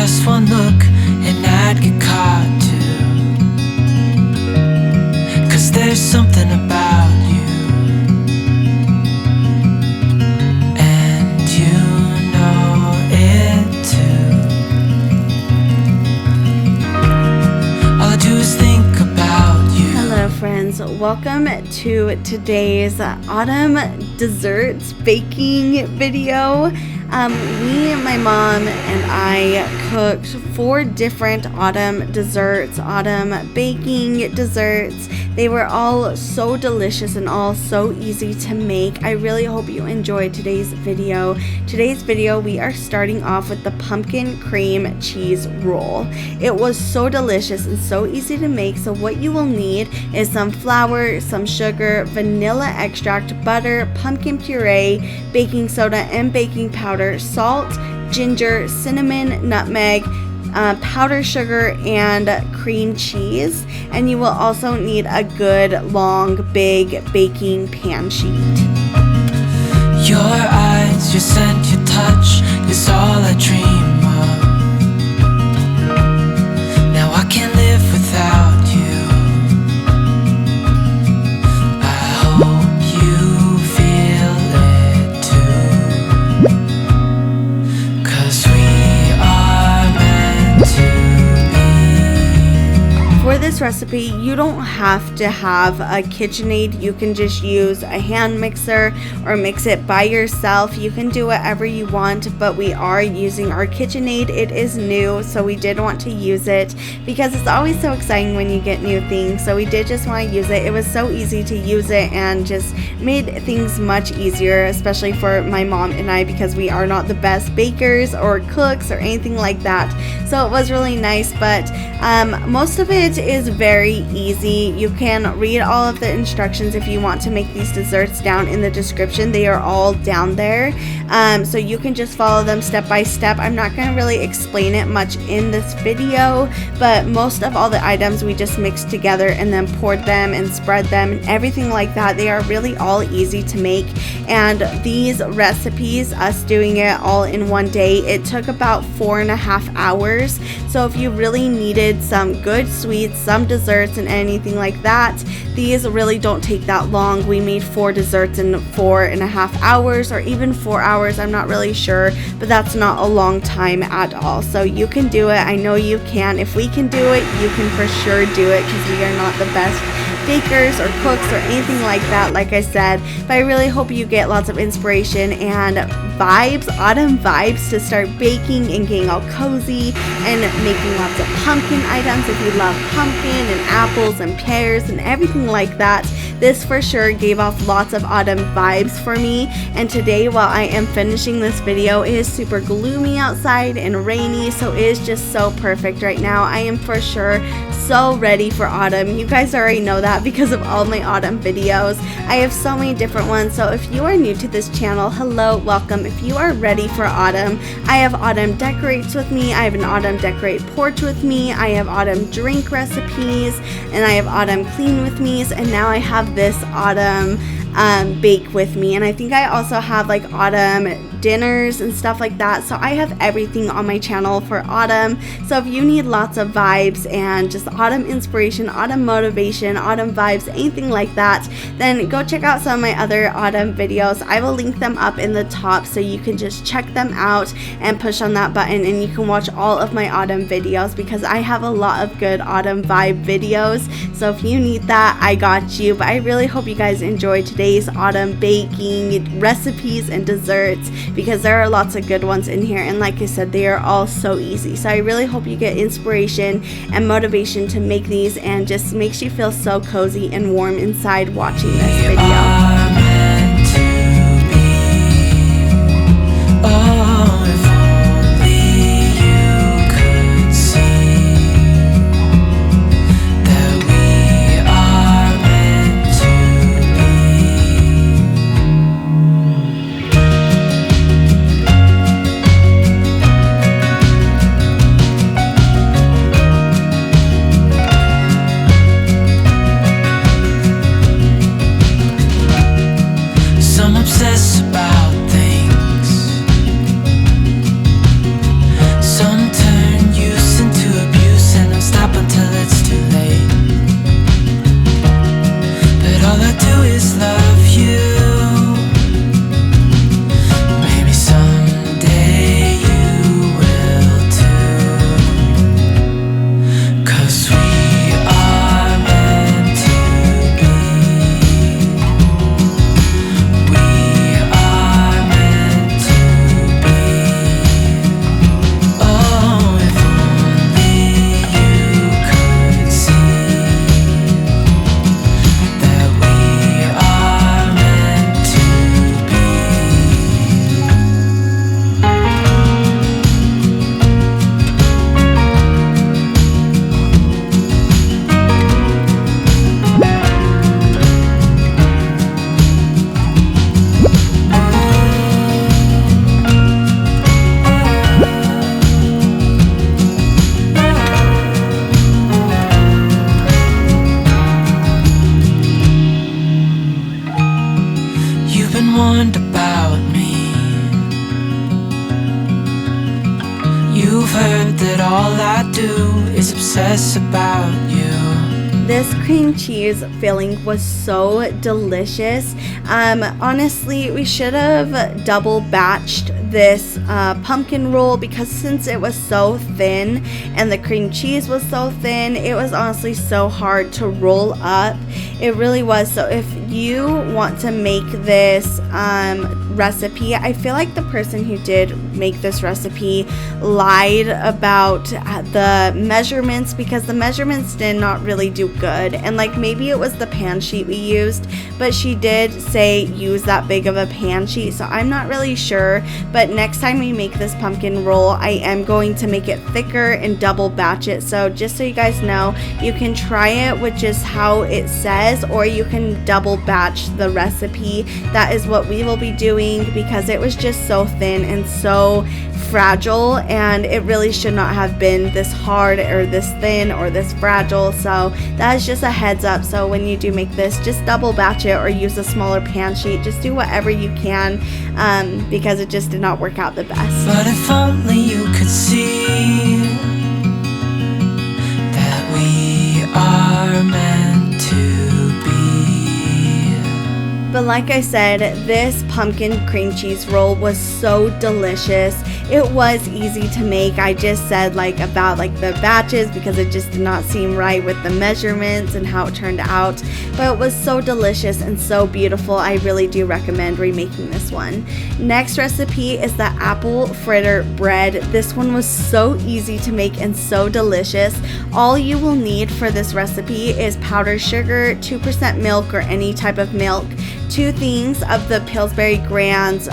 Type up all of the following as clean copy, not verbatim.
just one look and I'd get caught too. 'Cause there's something about you, and you know it too. All I do is think about you. Hello friends, welcome to today's autumn desserts baking video. My mom and I cooked 4 different autumn desserts, autumn baking desserts. They were all so delicious and all so easy to make. I really hope you enjoyed today's video. Today's video, we are starting off with the pumpkin cream cheese roll. It was so delicious and so easy to make. So what you will need is some flour, some sugar, vanilla extract, butter, pumpkin puree, baking soda and baking powder, salt, ginger, cinnamon, nutmeg, powdered sugar, and cream cheese. And you will also need a good long big baking pan sheet. Your eyes, your scent, your touch is all I dream of. Now I can't live without you. I hope you feel it too. 'Cause we are meant to be. For this recipe, you don't have to have a KitchenAid. You can just use a hand mixer or mix it by yourself. You can do whatever you want, but we are using our KitchenAid. It is new, so we did want to use it because it's always so exciting when you get new things. So we did just want to use it. It was so easy to use it and just made things much easier, especially for my mom and I, because we are not the best bakers or cooks or anything like that. So it was really nice, but most of it is very easy. You can read all of the instructions if you want to make these desserts down in the description. They are all down there, so you can just follow them step by step. I'm not going to really explain it much in this video, but most of all the items we just mixed together and then poured them and spread them and everything like that. They are really all easy to make, and these recipes, us doing it all in one day, it took about 4.5 hours. So if you really needed some good sweets, some desserts and anything like that, these really don't take that long. We made 4 desserts in 4.5 hours, or even 4 hours, I'm not really sure, but that's not a long time at all. So you can do it. I know you can. If we can do it, you can for sure do it, because we are not the best bakers or cooks or anything like that, like I said. But I really hope you get lots of inspiration and vibes, autumn vibes, to start baking and getting all cozy and making lots of pumpkin items if you love pumpkin and apples and pears and everything like that. This for sure gave off lots of autumn vibes for me. And today, while I am finishing this video, it is super gloomy outside and rainy, so it is just so perfect right now. I am for sure so ready for autumn. You guys already know that because of all my autumn videos. I have so many different ones, so if you are new to this channel, hello, welcome. If you are ready for autumn, I have autumn decorates with me, I have an autumn decorate porch with me, I have autumn drink recipes, and I have autumn clean with me, and now I have this autumn bake with me. And I think I also have like autumn dinners and stuff like that. So I have everything on my channel for autumn. So if you need lots of vibes and just autumn inspiration, autumn motivation, autumn vibes, anything like that, then go check out some of my other autumn videos. I will link them up in the top, so you can just check them out and push on that button and you can watch all of my autumn videos, because I have a lot of good autumn vibe videos. So if you need that, I got you. But I really hope you guys enjoyed today's autumn baking recipes and desserts, because there are lots of good ones in here, and like I said, they are all so easy. So I really hope you get inspiration and motivation to make these, and just makes you feel so cozy and warm inside watching this video. Obsess about things. Some turn warned about me. You've heard that all I do is obsess about you. This cream cheese filling was so delicious. Honestly, we should have double batched this pumpkin roll, because since it was so thin and the cream cheese was so thin, it was honestly so hard to roll up. It really was. So if you want to make this recipe, I feel like the person who did make this recipe lied about the measurements, because the measurements did not really do good. And like, maybe it was the pan sheet we used, but she did say use that big of a pan sheet, so I'm not really sure. But next time we make this pumpkin roll, I am going to make it thicker and double batch it. So just so you guys know, you can try it with just how it says, or you can double batch the recipe. That is what we will be doing, because it was just so thin and so fragile, and it really should not have been this hard or this thin or this fragile. So that is just a heads up. So when you do make this, just double batch it or use a smaller pan sheet. Just do whatever you can, because it just did not work out the best. But if only you could see that we are meant to be. But like I said, this pumpkin cream cheese roll was so delicious. It was easy to make. I just said about the batches, because it just did not seem right with the measurements and how it turned out. But it was so delicious and so beautiful. I really do recommend remaking this one. Next recipe is the apple fritter bread. This one was so easy to make and so delicious. All you will need for this recipe is powdered sugar, 2% milk or any type of milk, 2 things of the Pillsbury Grands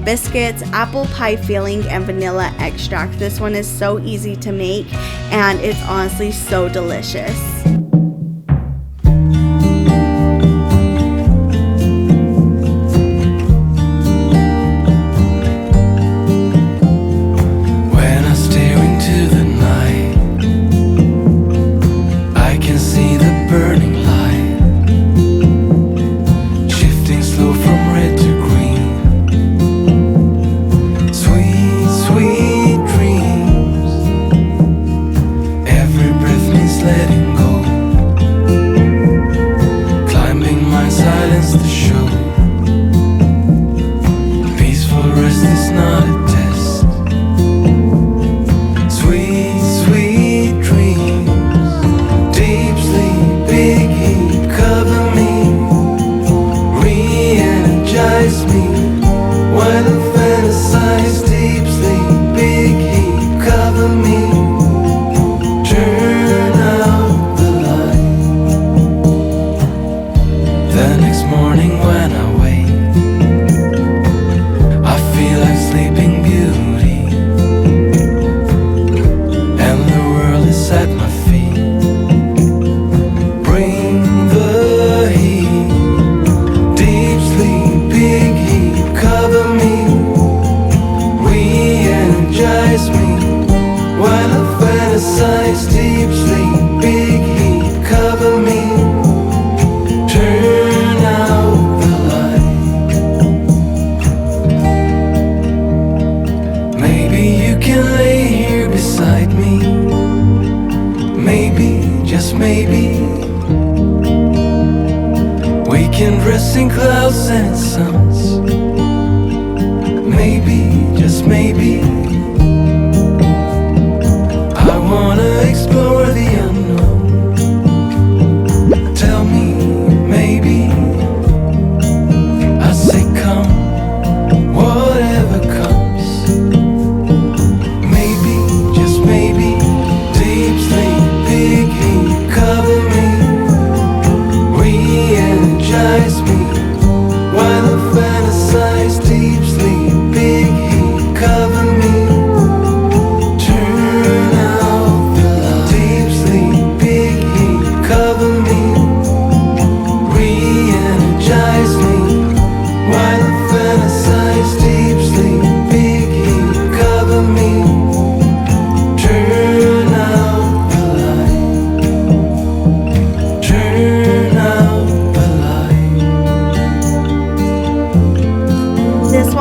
biscuits, apple pie filling, and vanilla extract. This one is so easy to make, and it's honestly so delicious. When I stare into the night, I can see the burning light, shifting slow from red to green. Sweet, sweet dreams. Every breath means letting go.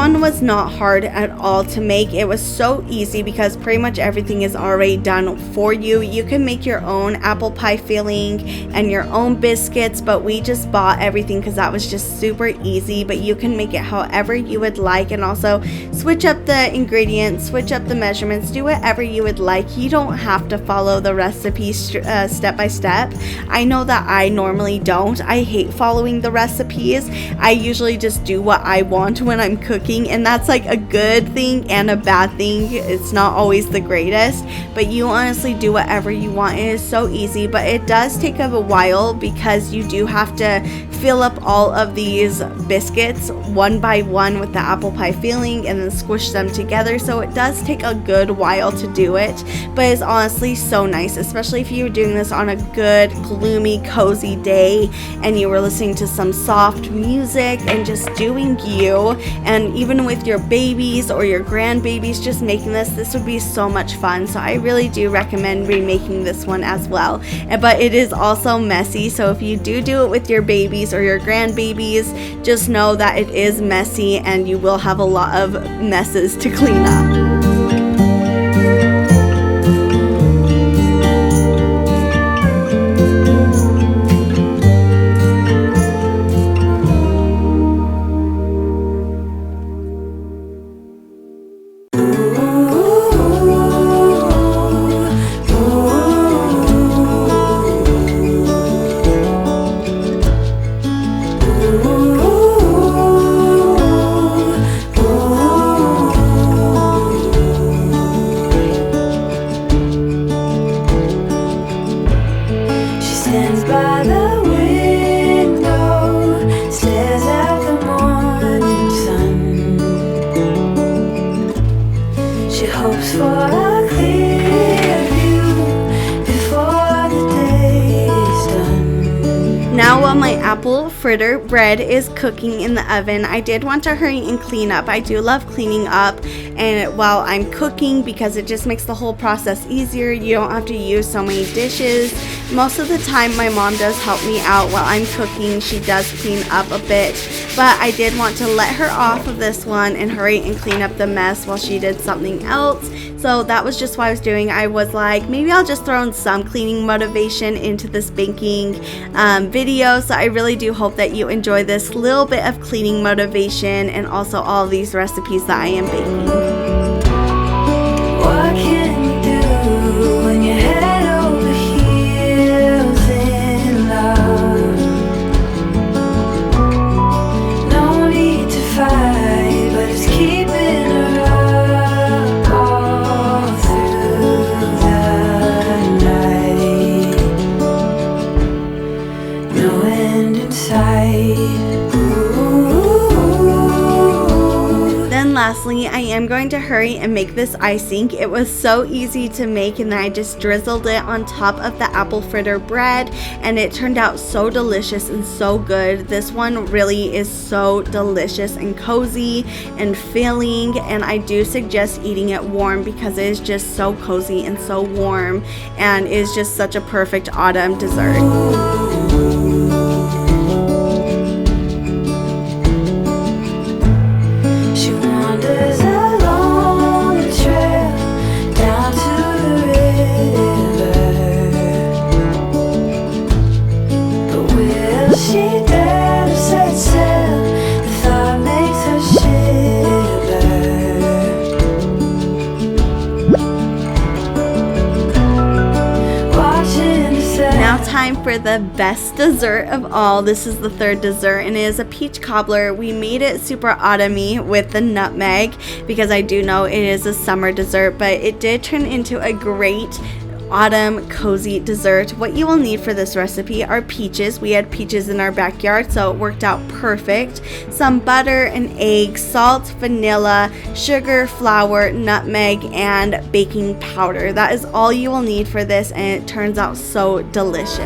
one was not hard at all to make. It was so easy because pretty much everything is already done for you. You can make your own apple pie filling and your own biscuits, but we just bought everything because that was just super easy. But you can make it however you would like, and also switch up the ingredients, switch up the measurements, do whatever you would like. You don't have to follow the recipe step by step. I know that I normally don't. I hate following the recipes. I usually just do what I want when I'm cooking, and that's like a good thing and a bad thing. It's not always the greatest, but you honestly do whatever you want. It is so easy, but it does take a while because you do have to fill up all of these biscuits one by one with the apple pie filling and then squish them together. So it does take a good while to do it, but it's honestly so nice, especially if you were doing this on a good, gloomy, cozy day and you were listening to some soft music and just doing you. And even with your babies or your grandbabies just making this would be so much fun. So I really do recommend remaking this one as well. But it is also messy, so if you do it with your babies or your grandbabies, just know that it is messy and you will have a lot of messes to clean up. Now while my apple fritter bread is cooking in the oven, I did want to hurry and clean up. I do love cleaning up and while I'm cooking because it just makes the whole process easier. You don't have to use so many dishes. Most of the time my mom does help me out while I'm cooking. She does clean up a bit, but I did want to let her off of this one and hurry and clean up the mess while she did something else. So that was just what I was doing. I was like, maybe I'll just throw in some cleaning motivation into this baking video. So I really do hope that you enjoy this little bit of cleaning motivation and also all of these recipes that I am baking. What can you do when you're head over heels in love? No need to fight, but it's keeping her up all through the night. No end in sight. Then lastly, I am going to hurry and make this icing. It was so easy to make, and then I just drizzled it on top of the apple fritter bread, and it turned out so delicious and so good. This one really is so delicious and cozy and filling, and I do suggest eating it warm because it is just so cozy and so warm and is just such a perfect autumn dessert. Time for the best dessert of all. This is the third dessert, and it is a peach cobbler. We made it super autumny with the nutmeg because I do know it is a summer dessert, but it did turn into a great autumn cozy dessert. What you will need for this recipe are peaches. We had peaches in our backyard, so it worked out perfect. Some butter, an egg, salt, vanilla, sugar, flour, nutmeg, and baking powder. That is all you will need for this, and it turns out so delicious.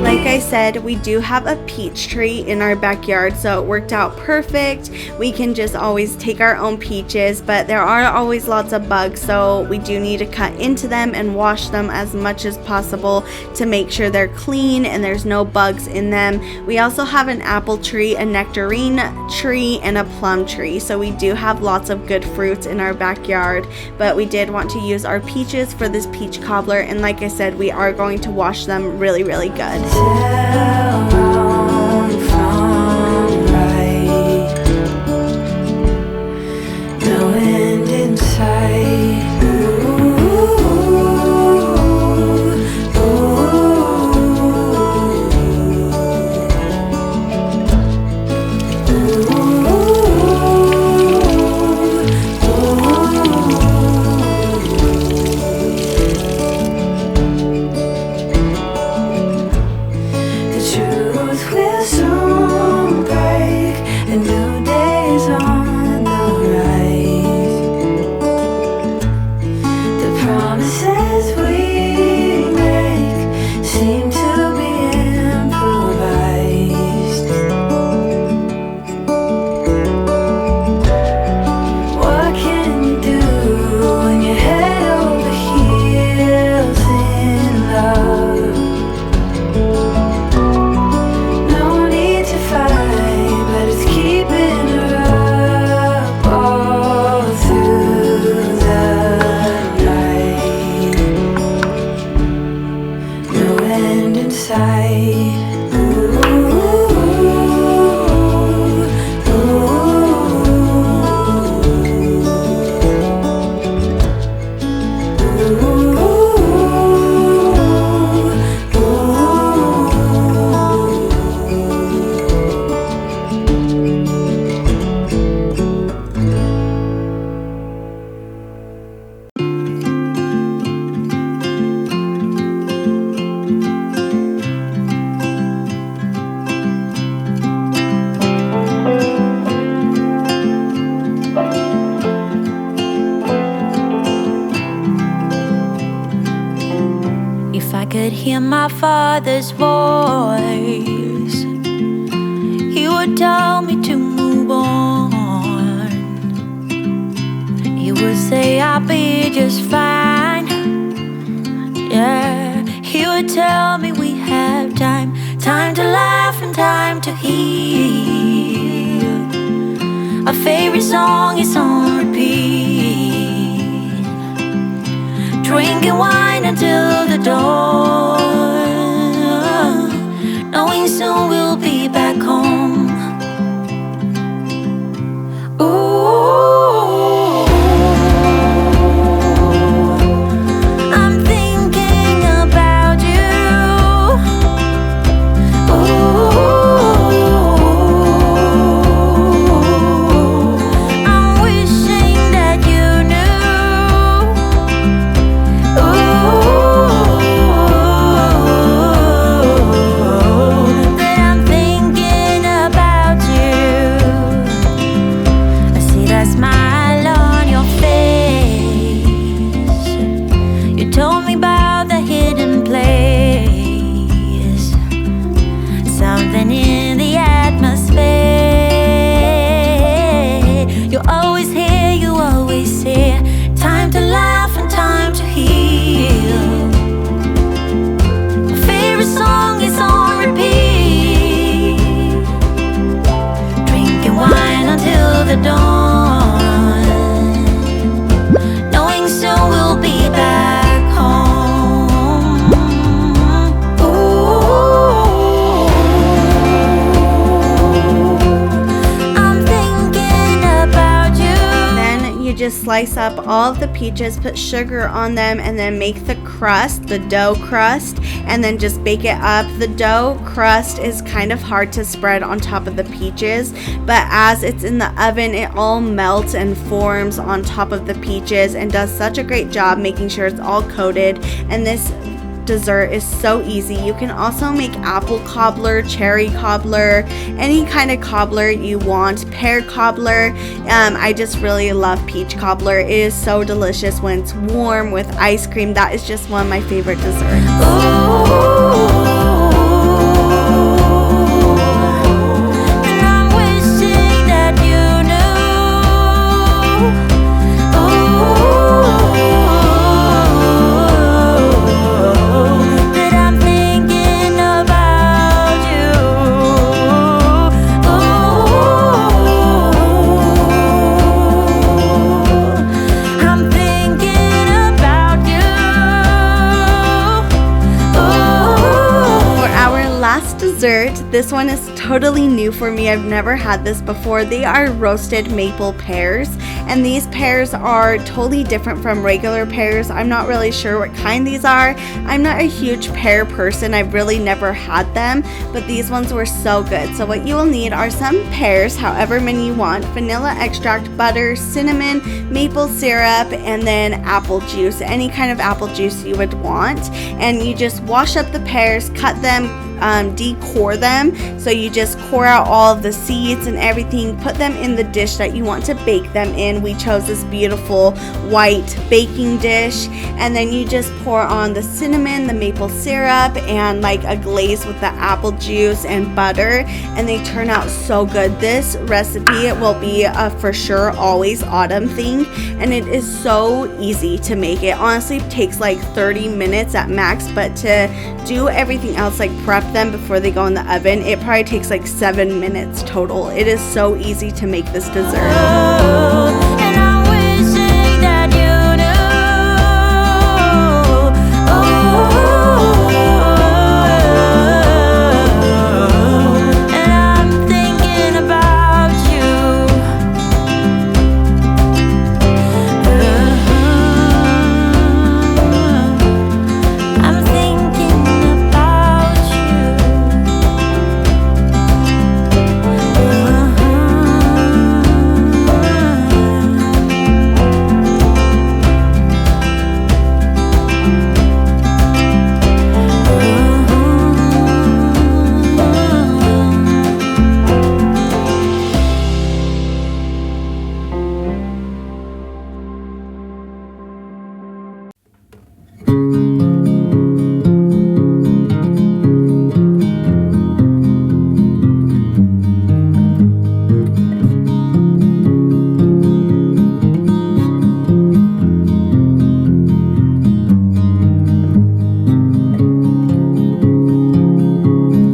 Like I said, we do have a peach tree in our backyard, so it worked out perfect. We can just always take our own peaches, but there are always lots of bugs, so we do need to cut into them and wash them as much as possible to make sure they're clean and there's no bugs in them. We also have an apple tree, a nectarine tree, and a plum tree, so we do have lots of good fruits in our backyard, but we did want to use our peaches for this peach cobbler, and like I said, we are going to wash them really good. Tell wrong from right. No end in sight. Ooh, could hear my father's voice, he would tell me to move on. He would say I'll be just fine. Yeah, he would tell me we have time, time to laugh and time to heal. Our favorite song is on repeat, drinking wine until the dawn, knowing soon we'll be back home. Ooh, I'm thinking about you. Ooh, I'm wishing that you knew. That I'm thinking about you. I see that smile on your face. You told me about the hidden place, something in the atmosphere. You're always here, you always here. Time to laugh and time to heal. My favorite song is on repeat, drinking wine until the dawn, knowing soon we'll be back home. Ooh, I'm thinking about you. Then you just slice up all of the peaches, put sugar on them, and then make the crust, the dough crust, and then just bake it up. The dough crust is kind of hard to spread on top of the peaches, but as it's in the oven, it all melts and forms on top of the peaches and does such a great job making sure it's all coated. And this dessert is so easy. You can also make apple cobbler, cherry cobbler, any kind of cobbler you want, pear cobbler. I just really love peach cobbler. It is so delicious when it's warm with ice cream. That is just one of my favorite desserts. Ooh, dessert. This one is totally new for me. I've never had this before. They are roasted maple pears, and these pears are totally different from regular pears. I'm not really sure what kind these are. I'm not a huge pear person. I've really never had them, but these ones were so good. So what you will need are some pears, however many you want, vanilla extract, butter, cinnamon, maple syrup, and then apple juice, any kind of apple juice you would want. And you just wash up the pears, cut them, decore them. So you just core out all of the seeds and everything, put them in the dish that you want to bake them in. We chose this beautiful white baking dish, and then you just pour on the cinnamon, the maple syrup, and like a glaze with the apple juice and butter, and they turn out so good. This recipe will be a for sure always autumn thing, and it is so easy to make. It honestly takes like 30 minutes at max, but to do everything else, like prep them before they go in the oven, it probably takes like 7 minutes total. It is so easy to make this dessert. And I'm wishing that you knew. And I'm thinking about you. I'm thinking about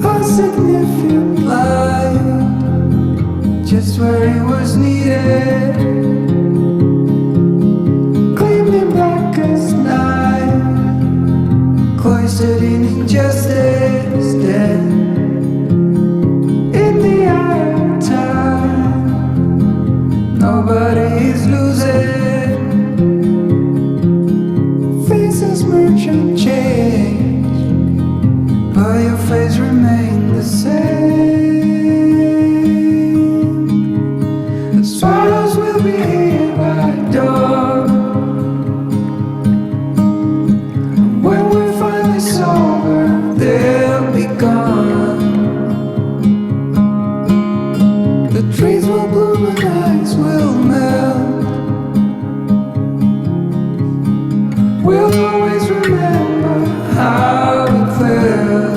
A significant light, just where it was needed, gleaming black as night, cloistered in injustice, dead in the eye of time. Nobody is losing, faces merge and change, but your face remains the same. The swallows will be here by dawn, and when we're finally sober, they'll be gone. The trees will bloom and ice will melt. We'll always remember how it felt.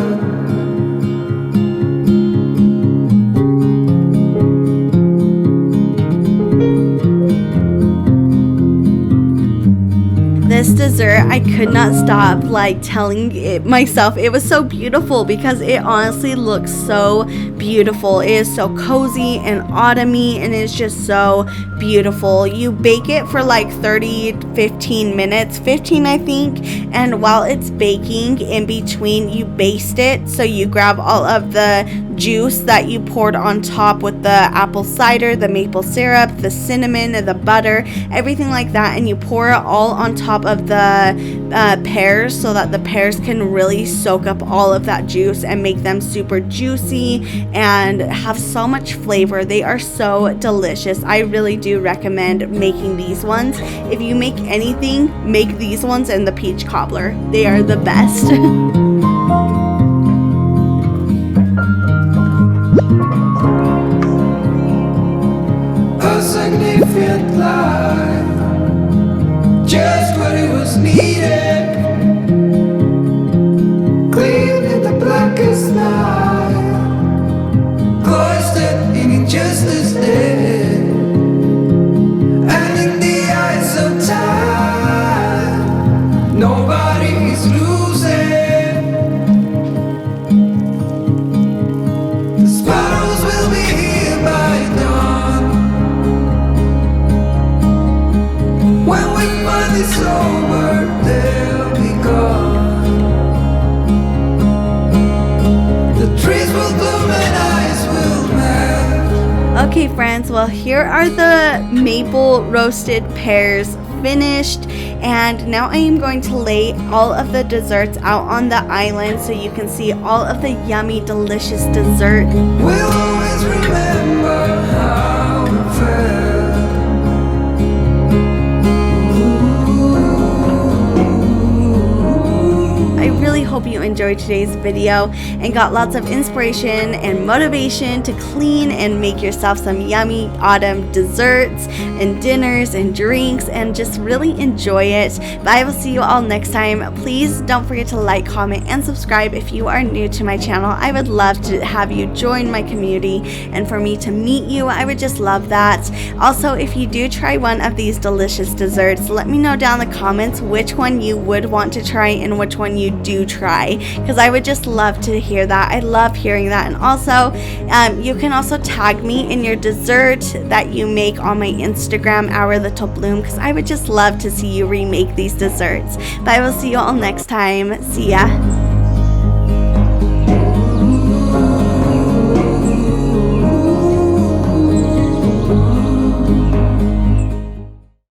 This dessert, I could not stop like telling it myself it was so beautiful, because it honestly looks so beautiful. It is so cozy and autumny, and it's just so beautiful. You bake it for like 15 minutes, 15 I think, and while it's baking in between, you baste it. So you grab all of the juice that you poured on top with the apple cider, the maple syrup, the cinnamon, the butter, everything like that, and you pour it all on top of the pears, so that the pears can really soak up all of that juice and make them super juicy and have so much flavor. They are so delicious. I really do recommend making these ones. If you make anything, make these ones and the peach cobbler. They are the best. A significant light, just what it was needed, clean in the blackest night, cloistered in injustice dead, and in the eyes of time, nobody is losing. The sparrows will be here by dawn, when we finally sober, they'll friends, well, here are the maple roasted pears finished, and now I am going to lay all of the desserts out on the island so you can see all of the yummy, delicious dessert. We'll always remember how it felt. I really hope you enjoyed today's video and got lots of inspiration and motivation to clean and make yourself some yummy autumn desserts and dinners and drinks and just really enjoy it. But I will see you all next time. Please don't forget to like, comment, and subscribe if you are new to my channel. I would love to have you join my community and for me to meet you. I would just love that. Also, if you do try one of these delicious desserts, let me know down in the comments which one you would want to try and which one you do try, because I would just love to hear that. I love hearing that. And also you can also tag me in your dessert that you make on my Instagram, Our Little Bloom, because I would just love to see you remake these desserts. But I will see you all next time. See ya.